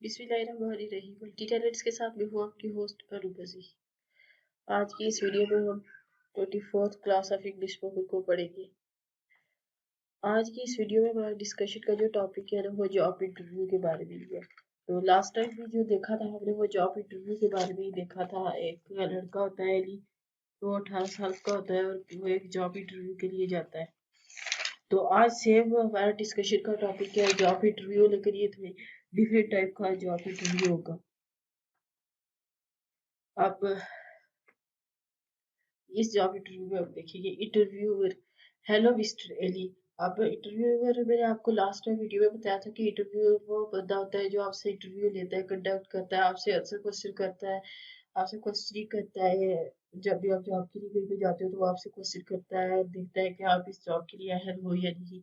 बिस्मिल्लाहिर्रहमानिर्रहीम। Multi talents के साथ मैं हूँ आपकी होस्ट अरूबजी। आज की इस वीडियो में हम 24th class of English spoken को पढ़ेंगे। आज की इस वीडियो में हमारा डिस्कशन का जो टॉपिक है ना वो जॉब इंटरव्यू के बारे में ही है। तो लास्ट टाइम भी जो देखा था हमने वो जॉब इंटरव्यू के बारे में ही देखा था। एक लड़का होता है अली, वो 18 साल का होता है और वो एक जॉब इंटरव्यू के लिए जाता है। तो आज सेम हमारा डिस्कशन का टॉपिक है जॉब इंटरव्यू, लेकिन ये थोड़ी डिफरेंट टाइप का जॉब इंटरव्यू होगा। अब इस जॉब इंटरव्यू में आप देखेंगे इंटरव्यूअर, हेलो मिस्टर एली। अब इंटरव्यूअर, मैंने आपको लास्ट टाइम वीडियो में बताया था कि इंटरव्यूअर वो बंदा होता है जो आपसे इंटरव्यू लेता है, कंडक्ट करता है, आपसे आंसर क्वेश्चन करता है, आपसे क्वेश्चनिंग करता है। जब भी आप जॉब के लिए कहीं पे जाते हो तो वो आपसे क्वेश्चन करता है, देखता है कि आप इस जॉब के लिए अहल हो या नहीं।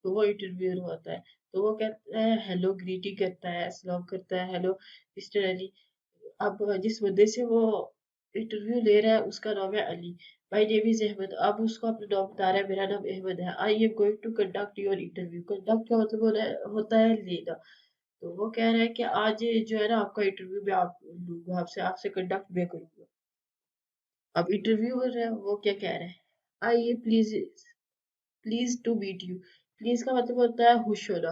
तो वो इंटरव्यूअर होता है। तो वो कहता है हेलो, ग्रीटिंग करता है, सलाम करता है, हेलो मिस्टर एली। अब जिस बंदे से वो इंटरव्यू ले रहा है उसका नाम है Ali. My name is Ahmad. अब उसको अपना नाम बता रहा है, मेरा नाम अहमद है। I am going to conduct your interview. Conduct का मतलब होता है लेना। तो वो कह रहा है कि आज जो है ना आपका इंटरव्यू मैं आप लूंगा, आपसे आपसे कंडक्ट मैं करूंगा। अब इंटरव्यूअर है वो क्या कह रहा है, I please please to meet you. Please का मतलब होता है खुश होना।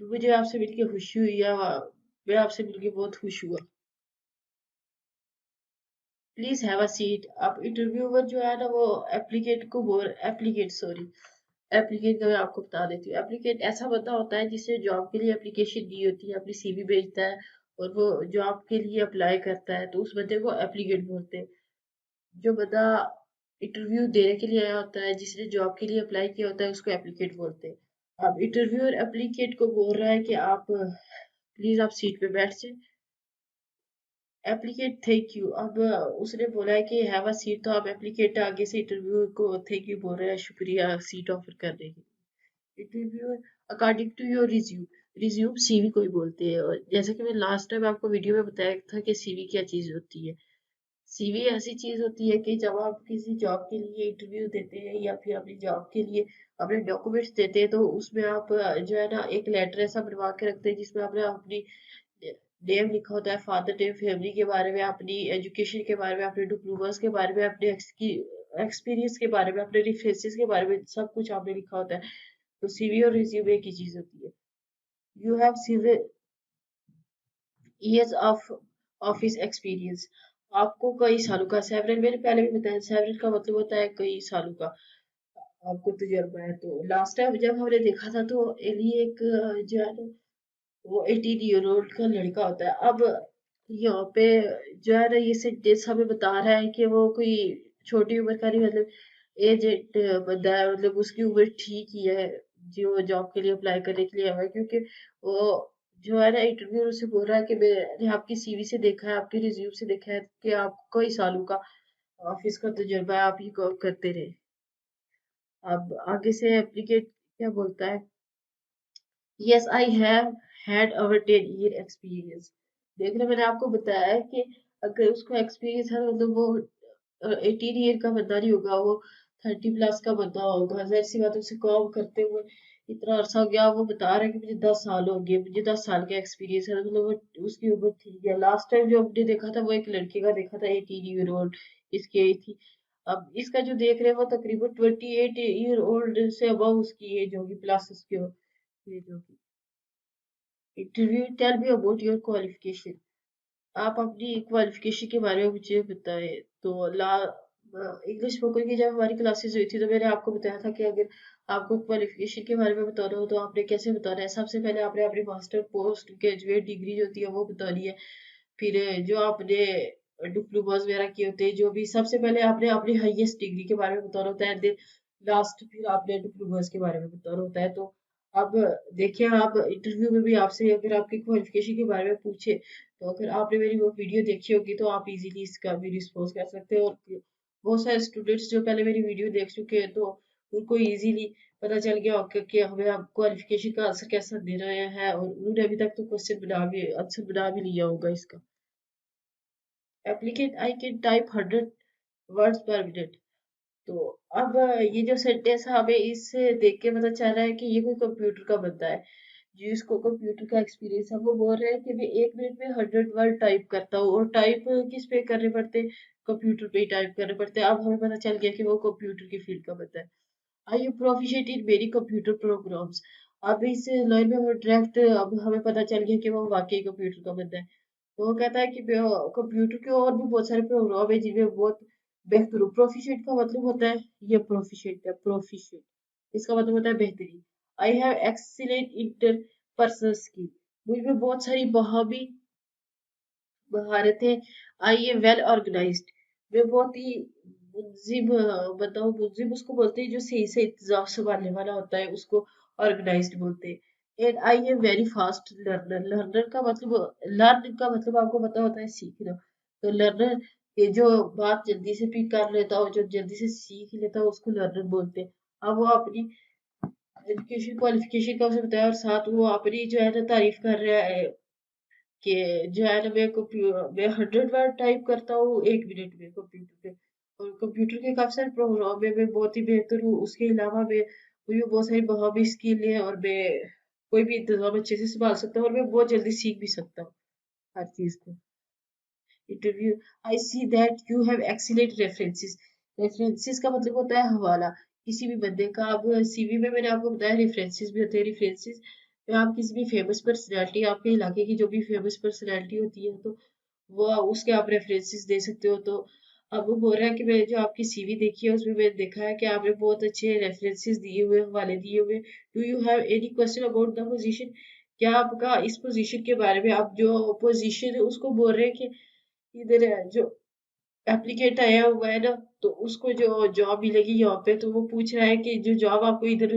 मुझे आपसे मिलके खुशी हुई, या मैं आपसे मिलके बहुत खुश हुआ। Please have a seat. अब इंटरव्यूअर जो है ना वो एप्लीकेट का मैं आपको बता देती हूँ। एप्लीकेट ऐसा बंदा होता है जिसने जॉब के लिए एप्लीकेशन दी होती है, अपनी सीवी भेजता है और वो जॉब के लिए अप्लाई करता है, तो उस बंदे को एप्लीकेट बोलते हैं। जो बंदा इंटरव्यू देने के लिए आया होता है, जिसने जॉब के लिए अप्लाई किया होता है, उसको एप्लीकेट बोलते हैं। अब इंटरव्यूअर एप्लीकेट को बोल रहा है कि आप प्लीज आप सीट पे बैठ जाए। एप्लीकेट थैंक यू। अब उसने बोला है कि हैव अ सीट, तो अब एप्लीकेट आगे से इंटरव्यू को थैंक यू बोल रहा है, शुक्रिया सीट ऑफर करने के लिए। Interview according to your resume. Resume CV को ही बोलते हैं। और जैसे कि मैं लास्ट टाइम आपको वीडियो में बताया था कि सीवी क्या चीज होती है। सीवी ऐसी चीज होती है कि जब आप किसी जॉब के लिए इंटरव्यू देते हैं या फिर अपनी जॉब के लिए अपने डॉक्यूमेंट्स देते हैं, तो उसमें आप जो है ना एक लेटर ऐसा बनवा के रखते हैं जिसमें आपने अपनी नेम लिखा होता है, फादर नेम, फैमिली के बारे में, अपनी एजुकेशन के बारे में, अपने डिप्लोमास के बारे में, अपने एक्सपीरियंस के बारे में, अपने रेफरेंसेस के बारे में, सब कुछ आपने लिखा होता है। तो सीवी और रिज्यूम एक ही चीज होती है। You have CV years of office experience. आपको कई सालों का, सेवरल मैंने पहले भी बताया, सेवरल का मतलब होता है कई सालों का आपको तजुर्बा है। तो लास्ट टाइम जब हमने देखा था तो एली एक जो है ना वो 18 ईयर ओल्ड का लड़का होता है। अब यहाँ पे जो है ना ये सेंटेंस हमें बता रहा है कि वो कोई छोटी उम्र का नहीं, मतलब एजेड बंदा है, मतलब उसकी उम्र ठीक ही है जो जॉब के लिए अप्लाई करने के लिए आया है। क्योंकि वो जो है ना इंटरव्यू से बोल रहा है कि मैंने आपकी सीवी से देखा है, आपके रिज्यूम से देखा है कि आपको कई सालों का ऑफिस का तजुर्बा है, आप ये करते रहे। अब आगे से एप्लीकेट क्या बोलता है, yes I have had over 10 year experience. देख रहे, मैंने आपको बताया है कि अगर उसको एक्सपीरियंस है मतलब वो 18 ईयर का बंदा नहीं होगा, वो 30 प्लस का बंदा होगा। जाहिर सी बात है, उसे काम करते हुए इतना अरसा हो गया। वो बता रहा है कि मुझे 10 साल हो गए, मुझे 10 साल का एक्सपीरियंस है, मतलब वो उसकी उम्र ठीक है। लास्ट टाइम जो हमने देखा था वो एक लड़के का देखा था, 18 ईयर ओल्ड इसकी एज थी। अब इसका जो देख रहे हैं वो तकरीबन 28 ईयर ओल्ड से अबव उसकी एज होगी, प्लस उसकी एज होगी। Interview, tell me about your qualification. आप अपनी क्वालिफिकेशन के बारे में मुझे बताएं। तो ला इंग्लिश स्पोकन की जब हमारी क्लासेस हुई थी तो मैंने आपको बताया था कि अगर आपको क्वालिफिकेशन के बारे में बताना हो तो आपने कैसे बताना है। सबसे पहले आपने अपनी मास्टर पोस्ट ग्रेजुएट डिग्री जो होती है वो बतानी है। फिर जो आपने डिप्लोमास वगैरह किए होते हैं, जो भी सबसे पहले आपने अपनी हाईएस्ट डिग्री के बारे में बताना होता है, देन लास्ट फिर आपने डिप्लोमास के बारे में बताना होता है। तो अब देखिए, आप इंटरव्यू में भी आपसे अगर आपकी क्वालिफिकेशन के बारे में पूछे, तो अगर आपने मेरी वो वीडियो देखी होगी तो आप इजीली इसका भी रिस्पॉन्स कर सकते हैं। और बहुत सारे स्टूडेंट्स जो पहले मेरी वीडियो देख चुके हैं तो उनको इजीली पता चल गया होगा कि हमें अब क्वालिफिकेशन का आंसर कैसा देना है, और उन्होंने अभी तक तो क्वेश्चन बना भी आंसर बना भी लिया होगा इसका। एप्लीकेट आई कैन टाइप 100 वर्ड्स पर मिनट। तो अब ये जो सेंटेंस है हमें इससे देख के पता चल रहा है कि ये कोई कंप्यूटर का बंदा है। जिसको कंप्यूटर का एक्सपीरियंस है वो बोल रहे हैं कि मैं 1 मिनट में 100 वर्ड टाइप करता हूँ, और टाइप किस पे करने पड़ते, कंप्यूटर पे ही टाइप करने पड़ते हैं। अब हमें पता चल गया कि वो कंप्यूटर की फील्ड का बंदा है। I you proficient in many computer programs. अब इस लाइन में वो डायरेक्ट अब हमें पता चल गया कि वो वाकई कंप्यूटर का बंदा है। तो वो कहता है कि कंप्यूटर के और भी बहुत सारे प्रोग्राम है जिनमें बहुत बेहतर हूँ। प्रोफिशिएंट का मतलब होता है, ये प्रोफिशिएंट है, प्रोफिशिएंट इसका मतलब होता है बेहतरीन। I have excellent interpersonal skill, मुझ में बहुत सारी बहावी महारतें। आई एम वेल ऑर्गेनाइज्ड, मैं बहुत ही मुंजिम बताऊं, मुंजिम उसको बोलते हैं जो सही से इंतजाम संभालने वाला होता है, उसको ऑर्गेनाइज्ड बोलते हैं। And I am very fast learner, learner का मतलब, लर्न का मतलब आपको पता होता है सीखना। तो लर्नर ये जो बात जल्दी से पिक कर लेता हो, जो जल्दी से सीख लेता हो, उसको लर्नर बोलते हैं। अब वो अपनी एजुकेशन क्वालिफिकेशन का उसे बताया, और साथ वो अपनी जो है ना तारीफ कर रहा है कि जो है ना मैं 100 वर्ड टाइप करता हूँ 1 मिनट में कंप्यूटर पे, और कंप्यूटर के काफी सारे प्रोग्राम में मैं बहुत ही बेहतर हूँ। उसके अलावा मैं मुझे बहुत सारी बहावी स्किल है, और मैं कोई भी इंतजाम अच्छे से संभाल सकता हूँ, और मैं बहुत जल्दी सीख भी सकता हूँ हर चीज को। Interview, I see that you have excellent references. References का मतलब होता है हवाला किसी भी बंदे का। अब सीवी में मैंने आपको बताया रेफरेंसेस भी होते हैं। रेफरेंसेस में आप किसी भी फेमस पर्सनैलिटी, आपके इलाके की जो भी फेमस पर्सनैलिटी होती है, तो वो उसके आप रेफरेंसेस दे सकते हो। तो अब वो बोल रहा है कि मैंने जो आपकी सीवी देखी है उसमें मैंने देखा है कि आपने बहुत अच्छे रेफरेंसेस दिए हुए, हवाले दिए हुए। Do you have any question about the position, क्या आपका इस पोजीशन के बारे में, आप जो पोजीशन है उसको बोल रहे हैं कि इधर जो एप्लीकेट आया हुआ है ना, तो उसको जो जॉब मिलेगी यहाँ पे, तो वो पूछ रहा है कि जो जॉब आपको इधर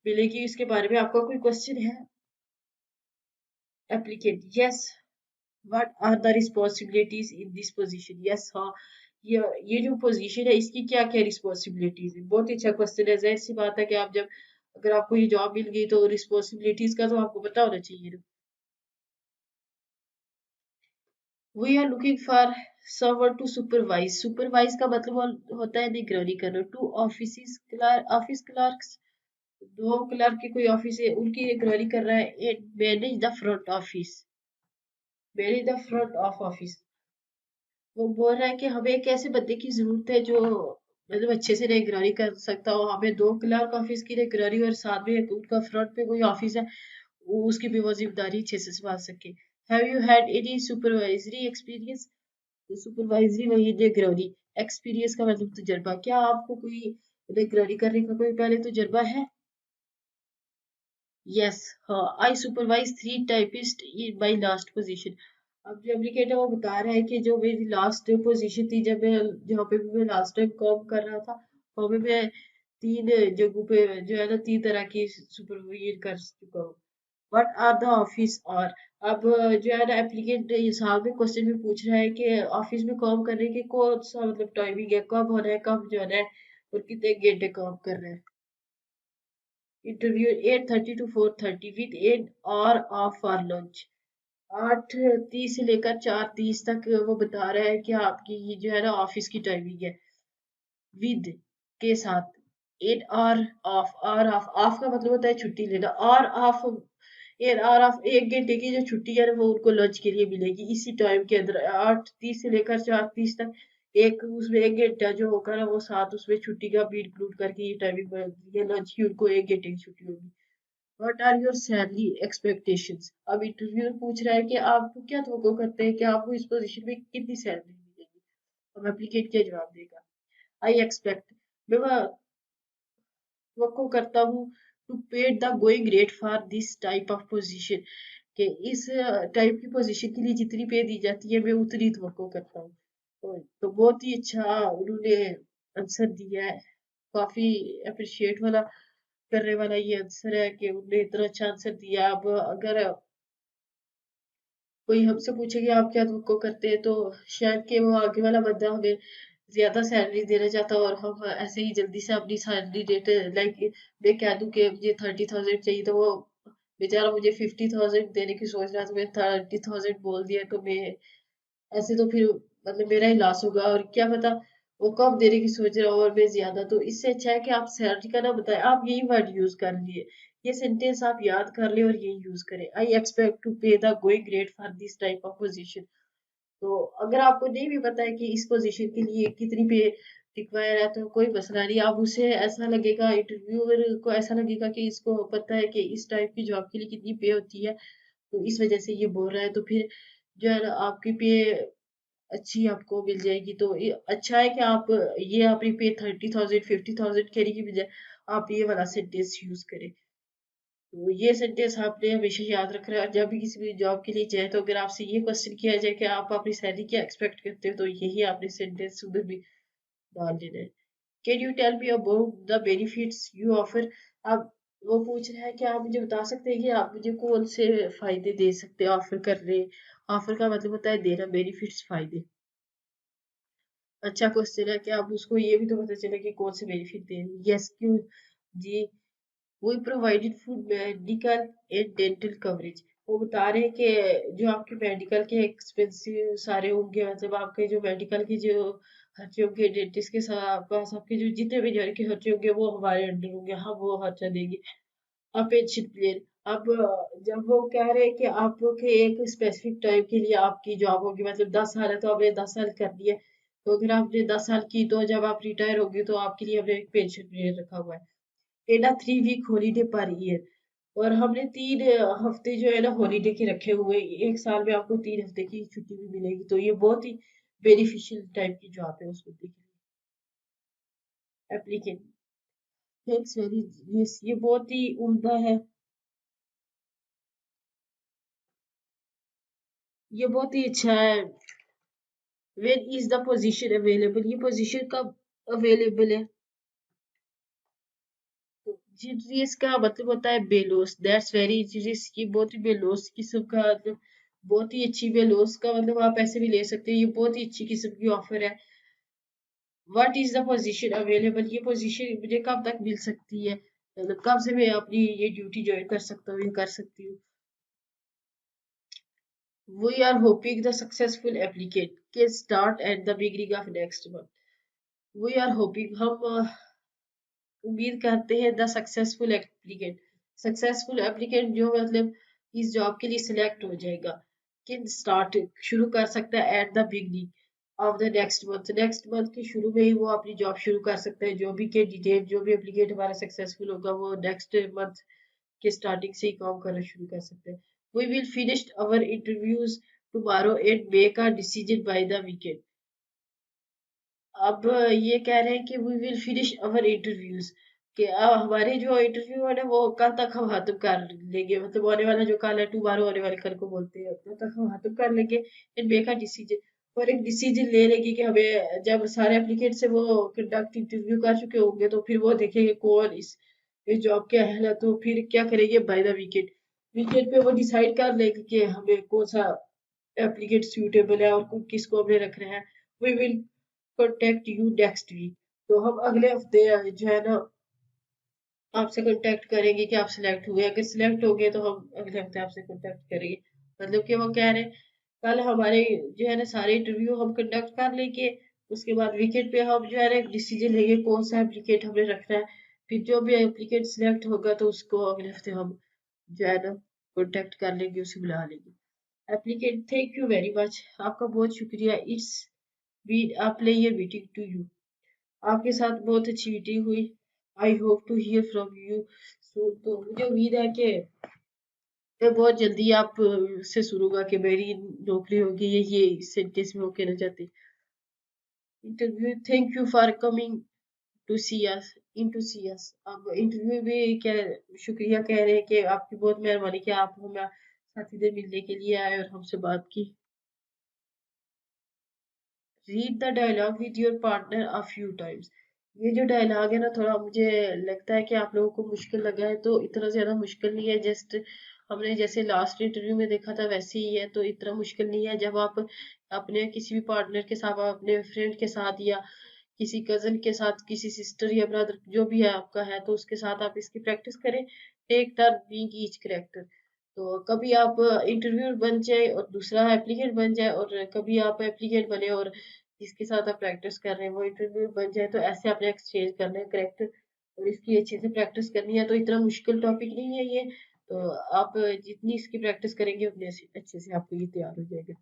मिलेगी इसके बारे में आपका कोई क्वेश्चन है। Applicant, yes. What are the responsibilities in this position, yes हाँ। ये जो पोजीशन है इसकी क्या क्या रिस्पॉन्सिबिलिटीज है। बहुत ही अच्छा क्वेश्चन है। जाहिर सी बात है कि आप जब, अगर आपको ये जॉब मिल गई तो रिस्पॉन्सिबिलिटीज का तो आपको पता होना चाहिए ना। We are looking for someone to supervise, supervise का मतलब होता है निगरानी करना। Two office clerk, office clerks, दो क्लर्क की कोई ऑफिस है उनकी निगरानी कर रहा है। Manage the front office, manage the front of office. वो बोल रहा है कि हमें एक ऐसे बंदे की जरूरत है जो मतलब अच्छे से निगरानी कर सकता हो। हमें दो क्लर्क ऑफिस की निगरानी, और साथ में उनका फ्रंट पे कोई ऑफिस है वो उसकी भी वो जिम्मेदारी अच्छे से संभाल सके। Have you had any supervisory experience, supervisory वही निगरानी, एक्सपीरियंस का मतलब तजुर्बा, क्या आपको कोई निगरानी करने का कोई पहले तजुर्बा है। यस हाँ, I supervise 3 typist in my last position. अब जो एप्लीकेटर वो बता रहा है कि जो मेरी लास्ट पोजीशन थी, जब मैं जहाँ पे भी मैं लास्ट टाइम काम कर रहा था, वहाँ पे मैं 3 जगहों पे जो है ना 3 तरह की सुपरवाइज कर चुका हूँ। व्हाट आर द ऑफिस और, अब जो है ना एप्लीकेंट साहब में क्वेश्चन में पूछ रहा है कि ऑफिस में काम करने के कौन सा मतलब टाइमिंग है, कब होना है, कब जाना है, और कितने घंटे काम कर रहे हैं। Interview 8:30 to 4:30 with an hour of for lunch. 8:30 से लेकर 4:30 तक वो बता रहा है कि आपकी ये जो है ना ऑफिस की टाइमिंग है, विद के साथ। एन आवर ऑफ का मतलब होता है छुट्टी लेना, और ऑफ, एन आवर ऑफ 1 घंटे की जो छुट्टी है ना वो उनको लंच के लिए मिलेगी इसी टाइम के अंदर। 8:30 से लेकर 4:30 तक, एक उसमें 1 घंटा जो होगा ना वो साथ उसमें छुट्टी का भी इंक्लूड करके ये टाइमिंग ये लंच की उनको 1 घंटे की छुट्टी होगी। What are your salary expectations, अब इंटरव्यूअर पूछ रहा है कि आप क्या तो करते हैं कि आपको इस पोजीशन में कितनी सैलरी मिलेगी। अब एप्लीकेट क्या जवाब देगा। आई एक्सपेक्ट, मैं वक्को करता हूँ, to paid the going rate for this type of position, कि इस टाइप की पोजीशन के लिए जितनी पे दी जाती है मैं उतनी तो करता हूँ। तो बहुत ही अच्छा उन्होंने आंसर दिया है। काफी अप्रिशिएट वाला करने वाला ये आंसर है कि उन्होंने इतना अच्छा आंसर दिया। अब अगर कोई हमसे पूछे कि आप क्या तो करते हैं, तो शायद कि वो आगे वाला बंदा हमें ज्यादा सैलरी देना चाहता है, और हम ऐसे ही जल्दी से अपनी सैलरी डेट, लाइक मैं कह दूं कि मुझे 30,000 चाहिए, तो वो बेचारा मुझे 50,000 देने की सोच रहा था, मैंने 30,000 बोल दिया, तो मैं ऐसे तो फिर मतलब मेरा ही लॉस होगा। और क्या पता वो कब देने की सोच रहे हो और मैं ज्यादा, तो इससे अच्छा है कि आप सैलरी का ना बताएं, आप यही वर्ड यूज कर लिए, ये सेंटेंस आप याद कर ले और यही यूज करें। आई एक्सपेक्ट टू पे the going grade for this type of position. तो अगर आपको नहीं भी पता है कि इस पोजीशन के लिए कितनी पे रिक्वायर है तो कोई मसला नहीं, आप उसे ऐसा लगेगा, इंटरव्यूअर को ऐसा लगेगा कि इसको पता है कि इस टाइप की जॉब के लिए कितनी पे होती है, तो इस वजह से ये बोल रहा है, तो फिर जो है ना आपकी पे अच्छी आपको मिल जाएगी। तो ये अच्छा है कि आप ये अपनी पे 30,000 50,000 कहने की बजाय आप ये वाला सेंटेंस यूज करें। तो ये सेंटेंस आपने हमेशा याद रखना है, जब भी किसी भी जॉब के लिए जाए तो अगर आपसे ये क्वेश्चन किया जाए कि आप अपनी सैलरी क्या एक्सपेक्ट करते हो, तो यही आपने सेंटेंस उधर भी डाल देना है। Can you tell me about the benefits you offer. अब वो पूछ रहा है कि आप मुझे बता सकते हैं कि आप मुझे कौन से फायदे दे सकते हैं, ऑफर कर रहे हैं। ऑफर का मतलब होता है देना, बेनिफिट्स फायदे। अच्छा क्वेश्चन है कि आप उसको ये भी तो पता चले कि कौन से बेनिफिट दे रहे हैं। यस, क्यों जी। We provided full medical and dental coverage। वो बता रहे हैं कि जो आपके मेडिकल के एक्सपेंसिव सारे होंगे, मतलब आपके जो मेडिकल के जो खर्चे होंगे, डेंटिस्ट के साथ पास आपके जो जितने भी घर के खर्चे होंगे वो हमारे अंडर होंगे, हम वो खर्चा देंगे। अब पेंशन प्लान। अब जब वो कह रहे हैं कि आपके एक स्पेसिफिक टाइम के लिए आपकी जॉब होगी, मतलब 10 साल है तो आपने 10 साल कर दिया, तो अगर आपने 10 साल की तो जब आप रिटायर होगे तो आपके लिए हमने एक पेंशन प्लान रखा हुआ है। एडा 3 वीक हॉलीडे पर ईयर। और हमने 3 हफ्ते जो है ना हॉलीडे के रखे हुए हैं। एक साल में आपको 3 हफ्ते की छुट्टी भी मिलेगी, तो ये बहुत ही बेनिफिशियल टाइप की जॉब है उस बंदे के लिए। एप्लीकेंट, थैंक्स वेरी, यस ये बहुत ही उम्दा है, ये बहुत ही अच्छा है। When is the position available, ये पोजीशन कब अवेलेबल है। जी इसका मतलब होता है बेलोस, दैट्स वेरी रिस्क, ये बहुत ही बेलोस किस्म का, मतलब बहुत ही अच्छी, बेलोस का मतलब आप ऐसे भी ले सकते हैं, ये बहुत ही अच्छी किस्म की ऑफर है। What is the position available, ये पोजीशन मुझे कब तक मिल सकती है, मतलब कब से मैं अपनी ये ड्यूटी ज्वाइन कर सकता हूँ या कर सकती हूँ। We are hoping the successful applicant के start at the beginning of next month. We are hoping, हम उम्मीद करते हैं, the successful applicant, successful applicant जो मतलब इस जॉब के लिए सिलेक्ट हो जाएगा, कि स्टार्ट शुरू कर सकता है at the beginning of the next month के शुरू में ही वो अपनी जॉब शुरू कर सकता है। जो भी कैंडिडेट, जो भी एप्लीकेंट हमारा सक्सेसफुल होगा वो नेक्स्ट मंथ के स्टार्टिंग से ही काम करना शुरू कर सकते हैं। We will finish our interviews tomorrow and make a decision by the weekend. अब ये कह रहे हैं कि we will finish our interviews, कि अब हमारे जो इंटरव्यू है ना वो कल तक हम खत्म कर लेंगे, मतलब आने वाला जो कल है, टुमारो आने वाले कल को बोलते हैं, तब तक हम खत्म कर लेंगे एंड मेक अ डिसीजन, और एक डिसीजन ले लेंगे कि हमें, जब सारे एप्लीकेंट से वो कंडक्ट इंटरव्यू कर चुके होंगे तो फिर वो देखेंगे कौन इस जॉब के अहल है, तो फिर क्या करेंगे बाय द वीकेंड, वीकेंड पे वो डिसाइड कर लेंगे कि हमें कौन सा एप्लीकेंट सूटेबल है और किसको हमने रखना है। We will contact you next week, तो हम अगले हफ्ते जो है ना आपसे कांटेक्ट करेंगे कि आप सिलेक्ट हुए, अगर सिलेक्ट हो गए तो हम अगले हफ्ते आपसे कांटेक्ट करेंगे। मतलब कि वो कह रहे हैं कल हमारे जो है ना सारे इंटरव्यू हम कंडक्ट कर लेंगे, उसके बाद वीकेंड पे हम जो है ना एक डिसीजन लेंगे कौन सा एप्लीकेंट हमने रखना है, फिर जो भी एप्लीकेंट सिलेक्ट होगा तो उसको अगले हफ्ते हम जो है ना कांटेक्ट कर लेंगे, उसे बुला लेंगे। Applicant, thank you very much, आपका बहुत शुक्रिया, it's been a pleasure meeting to you. आपके साथ बहुत अच्छी मीटिंग हुई। I hope to hear from you soon, तो मुझे उम्मीद है कि मैं बहुत जल्दी आप से सुनूंगा कि मेरी नौकरी होगी, ये सेंटेंस में वो कहना चाहती। Interview, thank you for coming to see us, in to see us. अब इंटरव्यू में क्या शुक्रिया कह रहे हैं कि आपकी बहुत मेहरबानी कि आप हमें साथी से मिलने के लिए आए और हमसे बात की। Read the dialogue with your partner a few times. ये जो डायलॉग है ना थोड़ा मुझे लगता है कि आप लोगों को मुश्किल लगा है, तो इतना ज्यादा मुश्किल नहीं है, जस्ट हमने जैसे लास्ट इंटरव्यू में देखा था वैसे ही है, तो इतना मुश्किल नहीं है। जब आप अपने किसी भी पार्टनर के साथ, अपने फ्रेंड के साथ या किसी कजन के साथ, किसी सिस्टर या ब्रदर जो भी है आपका है, तो उसके साथ आप इसकी प्रैक्टिस करें। Take turn being each character, तो कभी आप इंटरव्यूअर बन जाए और दूसरा एप्लीकेंट बन जाए, और कभी आप एप्लीकेंट बने और जिसके साथ आप प्रैक्टिस कर रहे हैं वो इंटरव्यू बन जाए, तो ऐसे आपने एक्सचेंज करना है करेक्ट, और इसकी अच्छे से प्रैक्टिस करनी है। तो इतना मुश्किल टॉपिक नहीं है ये, तो आप जितनी इसकी प्रैक्टिस करेंगे उतने अच्छे से आपको ये तैयार हो जाएगा।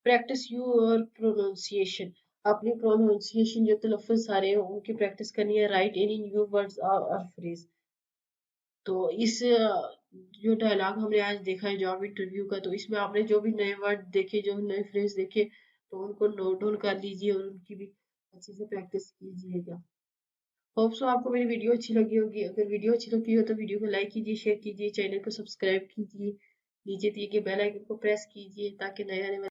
प्रैक्टिस योर प्रोनाउंसिएशन, अपनी प्रोनाउंसिएशन जो तलफ़्फ़ुज़ सारे हैं उनकी प्रैक्टिस करनी है। राइट एनी न्यू वर्ड्स और फ्रेज। तो इस जो डायलॉग हमने आज देखा है जॉब इंटरव्यू का, तो इसमें आपने जो भी नए वर्ड देखे, जो नए फ्रेज देखे, तो उनको नोट डाउन कर लीजिए और उनकी भी अच्छे से प्रैक्टिस कीजिएगा। होप सो आपको मेरी वीडियो अच्छी लगी होगी। अगर वीडियो अच्छी लगी हो तो वीडियो को लाइक कीजिए, शेयर कीजिए, चैनल को सब्सक्राइब कीजिए, नीचे दिए गए बेल आइकन को प्रेस कीजिए ताकि नए आने वाले